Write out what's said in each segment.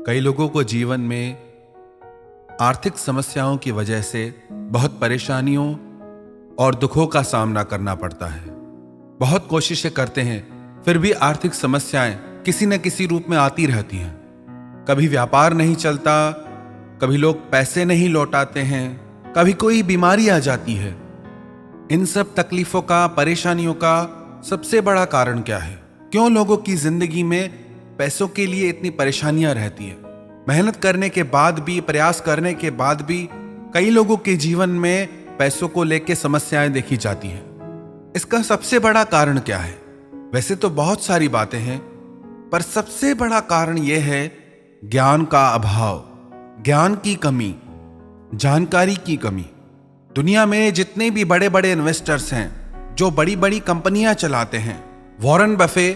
कई लोगों को जीवन में आर्थिक समस्याओं की वजह से बहुत परेशानियों और दुखों का सामना करना पड़ता है। बहुत कोशिशें करते हैं, फिर भी आर्थिक समस्याएं किसी न किसी रूप में आती रहती हैं। कभी व्यापार नहीं चलता, कभी लोग पैसे नहीं लौटाते हैं, कभी कोई बीमारी आ जाती है। इन सब तकलीफों का, परेशानियों का सबसे बड़ा कारण क्या है? क्यों लोगों की जिंदगी में पैसों के लिए इतनी परेशानियां रहती है? मेहनत करने के बाद भी, प्रयास करने के बाद भी कई लोगों के जीवन में पैसों को लेकर समस्याएं देखी जाती हैं। इसका सबसे बड़ा कारण क्या है? वैसे तो बहुत सारी बातें हैं, पर सबसे बड़ा कारण यह है ज्ञान का अभाव, ज्ञान की कमी, जानकारी की कमी। दुनिया में जितने भी बड़े बड़े इन्वेस्टर्स हैं, जो बड़ी बड़ी कंपनियां चलाते हैं, वॉरेन बफे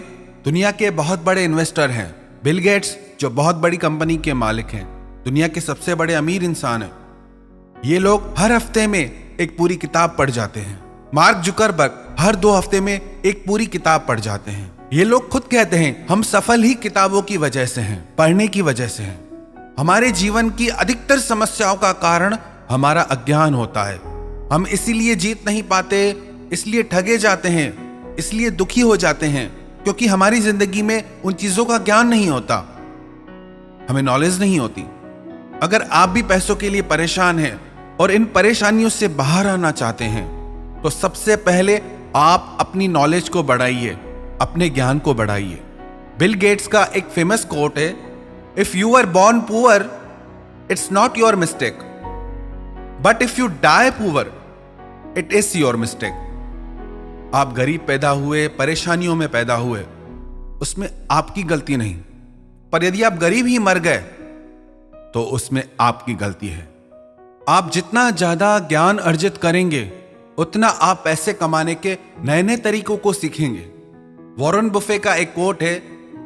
दुनिया के बहुत बड़े इन्वेस्टर हैं, बिल गेट्स जो बहुत बड़ी कंपनी के मालिक हैं, दुनिया के सबसे बड़े अमीर इंसान हैं, ये लोग हर हफ्ते में एक पूरी किताब पढ़ जाते हैं। मार्क जुकरबर्ग हर 2 हफ्ते में एक पूरी किताब पढ़ जाते हैं। ये लोग खुद कहते हैं हम सफल ही किताबों की वजह से हैं, पढ़ने की वजह से हैं। हमारे जीवन की अधिकतर समस्याओं का कारण हमारा अज्ञान होता है। हम इसीलिए जीत नहीं पाते, इसलिए ठगे जाते हैं, इसलिए दुखी हो जाते हैं, क्योंकि हमारी जिंदगी में उन चीजों का ज्ञान नहीं होता, हमें नॉलेज नहीं होती। अगर आप भी पैसों के लिए परेशान हैं और इन परेशानियों से बाहर आना चाहते हैं, तो सबसे पहले आप अपनी नॉलेज को बढ़ाइए, अपने ज्ञान को बढ़ाइए। बिल गेट्स का एक फेमस कोट है, if you are born poor it's not your mistake, but if you die poor it is your mistake. आप गरीब पैदा हुए, परेशानियों में पैदा हुए, उसमें आपकी गलती नहीं, पर यदि आप गरीब ही मर गए तो उसमें आपकी गलती है। आप जितना ज्यादा ज्ञान अर्जित करेंगे, उतना आप पैसे कमाने के नए नए तरीकों को सीखेंगे। वॉरेन बफे का एक कोट है,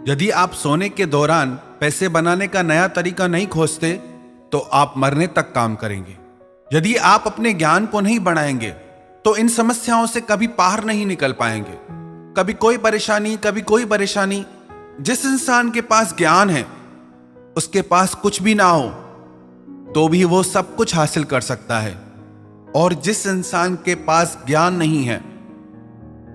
यदि आप सोने के दौरान पैसे बनाने का नया तरीका नहीं खोजते तो आप मरने तक काम करेंगे। यदि आप अपने ज्ञान को नहीं बढ़ाएंगे तो इन समस्याओं से कभी पार नहीं निकल पाएंगे। कभी कोई परेशानी, कभी कोई परेशानी। जिस इंसान के पास ज्ञान है, उसके पास कुछ भी ना हो तो भी वो सब कुछ हासिल कर सकता है, और जिस इंसान के पास ज्ञान नहीं है,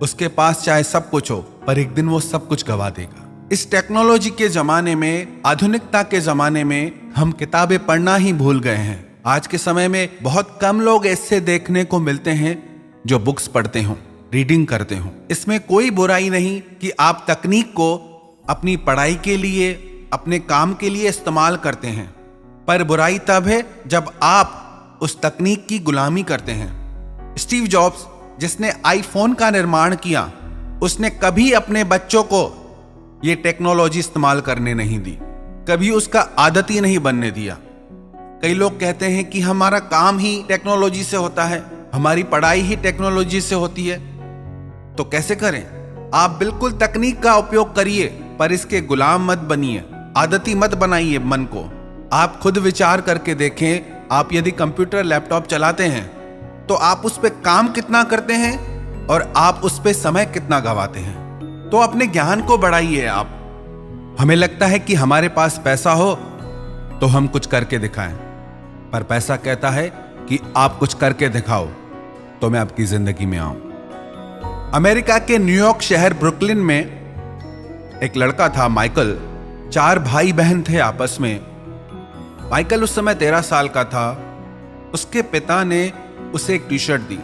उसके पास चाहे सब कुछ हो, पर एक दिन वो सब कुछ गवा देगा। इस टेक्नोलॉजी के जमाने में, आधुनिकता के जमाने में हम किताबें पढ़ना ही भूल गए हैं। आज के समय में बहुत कम लोग ऐसे देखने को मिलते हैं जो बुक्स पढ़ते हों, रीडिंग करते हों। इसमें कोई बुराई नहीं कि आप तकनीक को अपनी पढ़ाई के लिए, अपने काम के लिए इस्तेमाल करते हैं, पर बुराई तब है जब आप उस तकनीक की गुलामी करते हैं। स्टीव जॉब्स, जिसने आईफोन का निर्माण किया, उसने कभी अपने बच्चों को यह टेक्नोलॉजी इस्तेमाल करने नहीं दी, कभी उसका आदत ही नहीं बनने दिया। कई लोग कहते हैं कि हमारा काम ही टेक्नोलॉजी से होता है, हमारी पढ़ाई ही टेक्नोलॉजी से होती है। तो कैसे करें? आप बिल्कुल तकनीक का उपयोग करिए, पर इसके गुलाम मत बनिए, आदती मत बनाइए मन को। आप खुद विचार करके देखें, आप यदि कंप्यूटर, लैपटॉप चलाते हैं तो आप उस पर काम कितना करते हैं और आप उस पर समय कितना गंवाते हैं। तो अपने ज्ञान को बढ़ाइए। आप, हमें लगता है कि हमारे पास पैसा हो तो हम कुछ करके दिखाएं, पर पैसा कहता है कि आप कुछ करके दिखाओ तो मैं आपकी जिंदगी में आऊं। अमेरिका के न्यूयॉर्क शहर ब्रुकलिन में एक लड़का था, माइकल। 4 भाई बहन थे आपस में। माइकल उस समय 13 साल का था। उसके पिता ने उसे एक टी शर्ट दी।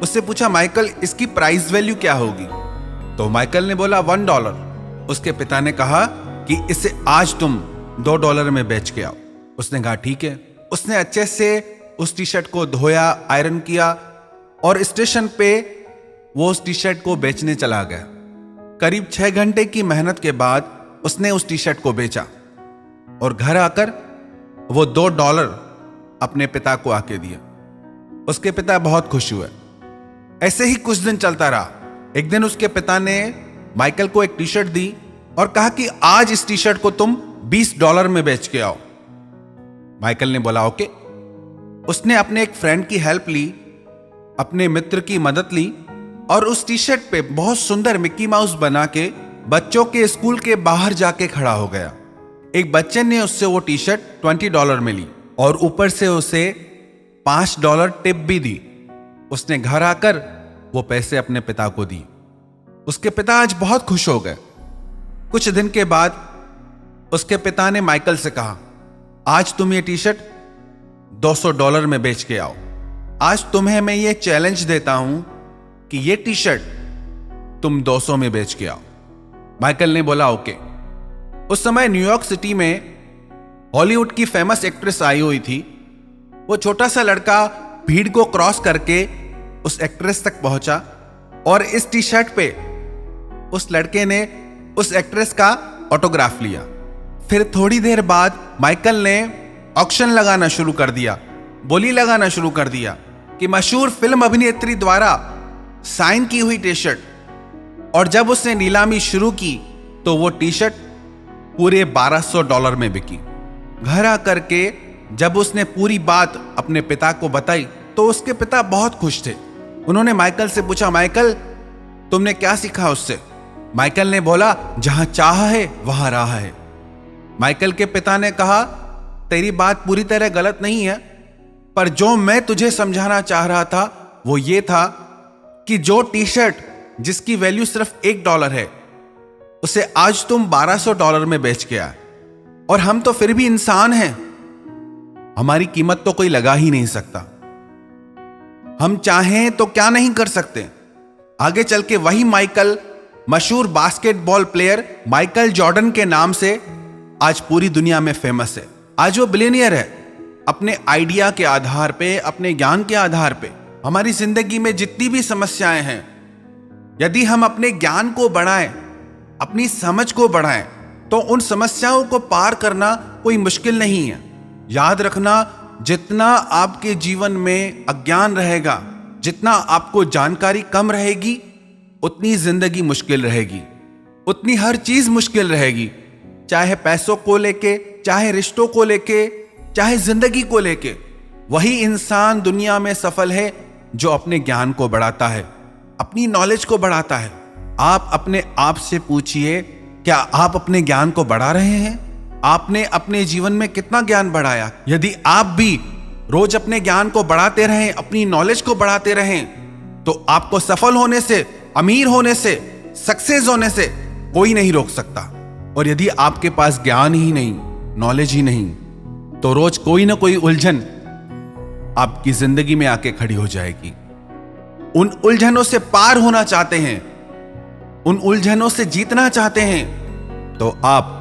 उससे पूछा, माइकल इसकी प्राइस वैल्यू क्या होगी? तो माइकल ने बोला $1। उसके पिता ने कहा कि इसे आज तुम $2 में बेच के आओ। उसने कहा ठीक है। उसने अच्छे से उस टी शर्ट को धोया, आयरन किया, और स्टेशन पे वो उस टी शर्ट को बेचने चला गया। करीब 6 घंटे की मेहनत के बाद उसने उस टी शर्ट को बेचा, और घर आकर वो $2 अपने पिता को आके दिया। उसके पिता बहुत खुश हुए। ऐसे ही कुछ दिन चलता रहा। एक दिन उसके पिता ने माइकल को एक टी शर्ट दी और कहा कि आज इस टी शर्ट को तुम $20 में बेच के आओ। माइकल ने बोला ओके। उसने अपने एक फ्रेंड की हेल्प ली, अपने मित्र की मदद ली, और उस टी शर्ट पे बहुत सुंदर मिक्की माउस बना के बच्चों के स्कूल के बाहर जाके खड़ा हो गया। एक बच्चे ने उससे वो टी शर्ट $20 में ली और ऊपर से उसे $5 टिप भी दी। उसने घर आकर वो पैसे अपने पिता को दी। उसके पिता आज बहुत खुश हो गए। कुछ दिन के बाद उसके पिता ने माइकल से कहा, आज तुम ये टी शर्ट $200 में बेच के आओ। आज तुम्हें मैं ये चैलेंज देता हूं कि ये टी शर्ट तुम 200 में बेच के आओ। माइकल ने बोला ओके। उस समय न्यूयॉर्क सिटी में हॉलीवुड की फेमस एक्ट्रेस आई हुई थी। वो छोटा सा लड़का भीड़ को क्रॉस करके उस एक्ट्रेस तक पहुंचा और इस टी शर्ट पे उस लड़के ने उस एक्ट्रेस का ऑटोग्राफ लिया। फिर थोड़ी देर बाद माइकल ने ऑक्शन लगाना शुरू कर दिया, बोली लगाना शुरू कर दिया कि मशहूर फिल्म अभिनेत्री द्वारा साइन की हुई टी शर्ट। और जब उसने नीलामी शुरू की तो वो टी शर्ट पूरे $1200 में बिकी। घर आकर के जब उसने पूरी बात अपने पिता को बताई तो उसके पिता बहुत खुश थे। उन्होंने माइकल से पूछा, माइकल तुमने क्या सीखा उससे? माइकल ने बोला, जहां चाह है वहां राह है। माइकल के पिता ने कहा, तेरी बात पूरी तरह गलत नहीं है, पर जो मैं तुझे समझाना चाह रहा था वो ये था कि जो टी शर्ट जिसकी वैल्यू सिर्फ $1 है उसे आज तुम $1200 में बेच के आए। और हम तो फिर भी इंसान हैं, हमारी कीमत तो कोई लगा ही नहीं सकता। हम चाहें तो क्या नहीं कर सकते। आगे चल के वही माइकल मशहूर बास्केटबॉल प्लेयर माइकल जॉर्डन के नाम से आज पूरी दुनिया में फेमस है। आज वो बिलियनियर है। अपने आइडिया के आधार पे, अपने ज्ञान के आधार पे हमारी जिंदगी में जितनी भी समस्याएं हैं, यदि हम अपने ज्ञान को बढ़ाएं, अपनी समझ को बढ़ाएं, तो उन समस्याओं को पार करना कोई मुश्किल नहीं है। याद रखना, जितना आपके जीवन में अज्ञान रहेगा, जितना आपको जानकारी कम रहेगी, उतनी जिंदगी मुश्किल रहेगी, उतनी हर चीज मुश्किल रहेगी। चाहे पैसों को लेके, चाहे रिश्तों को लेके, चाहे जिंदगी को लेके। वही इंसान दुनिया में सफल है जो अपने ज्ञान को बढ़ाता है, अपनी नॉलेज को बढ़ाता है। आप अपने आप से पूछिए, क्या आप अपने ज्ञान को बढ़ा रहे हैं? आपने अपने जीवन में कितना ज्ञान बढ़ाया? यदि आप भी रोज अपने ज्ञान को बढ़ाते रहें, अपनी नॉलेज को बढ़ाते रहें, तो आपको सफल होने से, अमीर होने से, सक्सेस होने से कोई नहीं रोक सकता। और यदि आपके पास ज्ञान ही नहीं, नॉलेज ही नहीं, तो रोज कोई ना कोई उलझन आपकी जिंदगी में आके खड़ी हो जाएगी। उन उलझनों से पार होना चाहते हैं, उन उलझनों से जीतना चाहते हैं, तो आप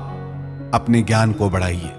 अपने ज्ञान को बढ़ाइए।